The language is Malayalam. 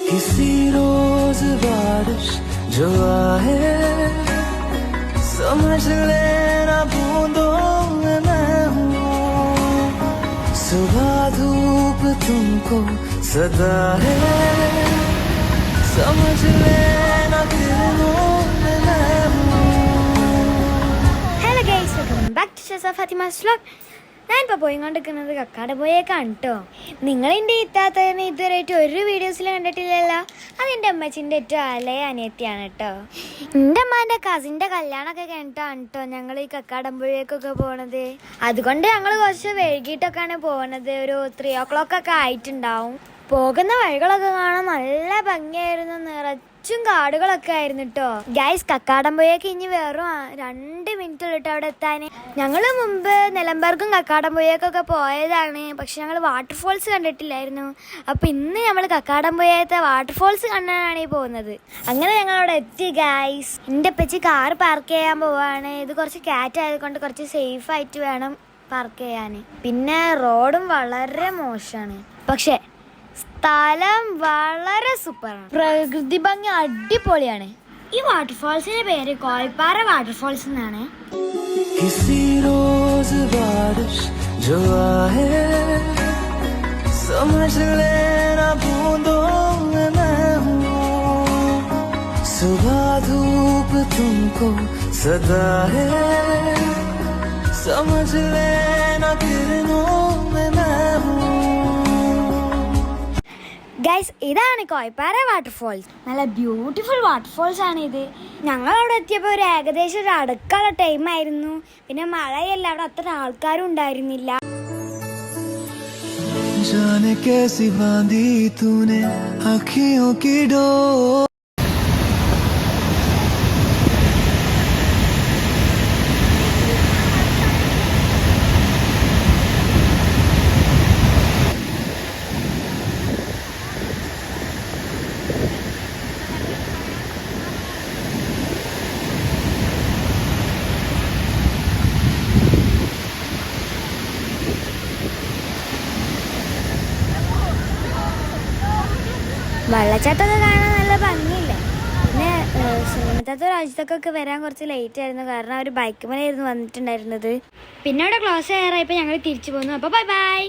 किसी रोज बारिश जो आए समझ लेना बूंदों में मैं हूँ। सुबह धूप तुमको सदा है समझ लेना किरणों में मैं हूँ। Hello guys, welcome back to Sheza Fathima's vlog. ഞാനിപ്പോൾ പോയിക്കൊണ്ടിരിക്കുന്നത് കക്കാട് പോയേക്കാണ് കേട്ടോ. നിങ്ങളെൻ്റെ ഇത്താത്തതിനെ ഇതുവരെയായിട്ട് ഒരു വീഡിയോസിൽ കണ്ടിട്ടില്ലല്ലോ. അതെൻ്റെ അമ്മച്ചിൻ്റെ ഏറ്റവും അലയ അനിയത്തിയാണ് കേട്ടോ. എൻ്റെ അമ്മാൻ്റെ കസിൻ്റെ കല്യാണമൊക്കെ കഴിഞ്ഞിട്ടാണ് കേട്ടോ ഞങ്ങൾ ഈ കക്കാടമ്പുഴേക്കൊക്കെ പോണത്. അതുകൊണ്ട് ഞങ്ങൾ കുറച്ച് വൈകിട്ടൊക്കെയാണ് പോകുന്നത്. ഒരു 3 o'clock ഒക്കെ ആയിട്ടുണ്ടാവും. പോകുന്ന വഴികളൊക്കെ കാണാൻ നല്ല ഭംഗിയായിരുന്നു. നിറച്ചും കാടുകളൊക്കെ ആയിരുന്നു കേട്ടോ. ഗൈസ്, കക്കാടംപുഴയ്ക്ക് ഇനി വെറും 2 മിനിറ്റ് ഉള്ളൂ അവിടെ എത്താൻ. ഞങ്ങൾ മുമ്പ് നിലമ്പർക്കും കക്കാടംപുഴയ്ക്കൊക്കെ പോയതാണ്. പക്ഷെ ഞങ്ങൾ വാട്ടർഫോൾസ് കണ്ടിട്ടില്ലായിരുന്നു. അപ്പം ഇന്ന് നമ്മൾ കക്കാടംപുഴത്തെ വാട്ടർഫോൾസ് കണ്ടാണ് ഈ പോകുന്നത്. അങ്ങനെ ഞങ്ങൾ അവിടെ എത്തി ഗൈസ്. എൻ്റെ അപ്പച്ചി കാർ പാർക്ക് ചെയ്യാൻ പോവാണ്. ഇത് കുറച്ച് കാറ്റ് ആയതുകൊണ്ട് കുറച്ച് സേഫ് ആയിട്ട് വേണം പാർക്ക് ചെയ്യാൻ. പിന്നെ റോഡും വളരെ മോശമാണ്. പക്ഷേ സ്ഥലം വളരെ സൂപ്പറാണ്. പ്രകൃതി ഭംഗി അടിപൊളിയാണ്. ഈ വാട്ടർഫോൾസിന്റെ പേര് കോയപ്പാറ വാട്ടർഫോൾസ് എന്നാണ്. किसी रोज बारिश जो आए समझ लेना बूंदों में मैं हूँ। सुबह धूप तुमको सदा है समझ लेना किरणों में मैं हूँ। ഗൈസ്, ഇതാണ് കോയപ്പാറ വാട്ടർഫോൾസ്. നല്ല ബ്യൂട്ടിഫുൾ വാട്ടർഫോൾസ് ആണ് ഇത്. ഞങ്ങളവിടെ എത്തിയപ്പോൾ ഏകദേശം ഒരു അടുക്കുള്ള ടൈമായിരുന്നു. പിന്നെ മഴയല്ല, അവിടെ അത്ര ആൾക്കാരും ഉണ്ടായിരുന്നില്ല. जाने कैसी बांधी तूने आँखियों की डोर। വെള്ളച്ചാട്ടമൊക്കെ കാണാൻ നല്ല ഭംഗിയില്ല. പിന്നെ സുനിമത്താത്ത രാജ്യത്തൊക്കെ വരാൻ കുറച്ച് ലേറ്റ് ആയിരുന്നു. കാരണം അവർ ബൈക്ക് മേലായിരുന്നു വന്നിട്ടുണ്ടായിരുന്നത്. പിന്നെ അവിടെ ക്ലോസ് ചെയ്യാറായപ്പോൾ ഞങ്ങൾ തിരിച്ചു പോന്നു. അപ്പോൾ ബൈ ബൈ.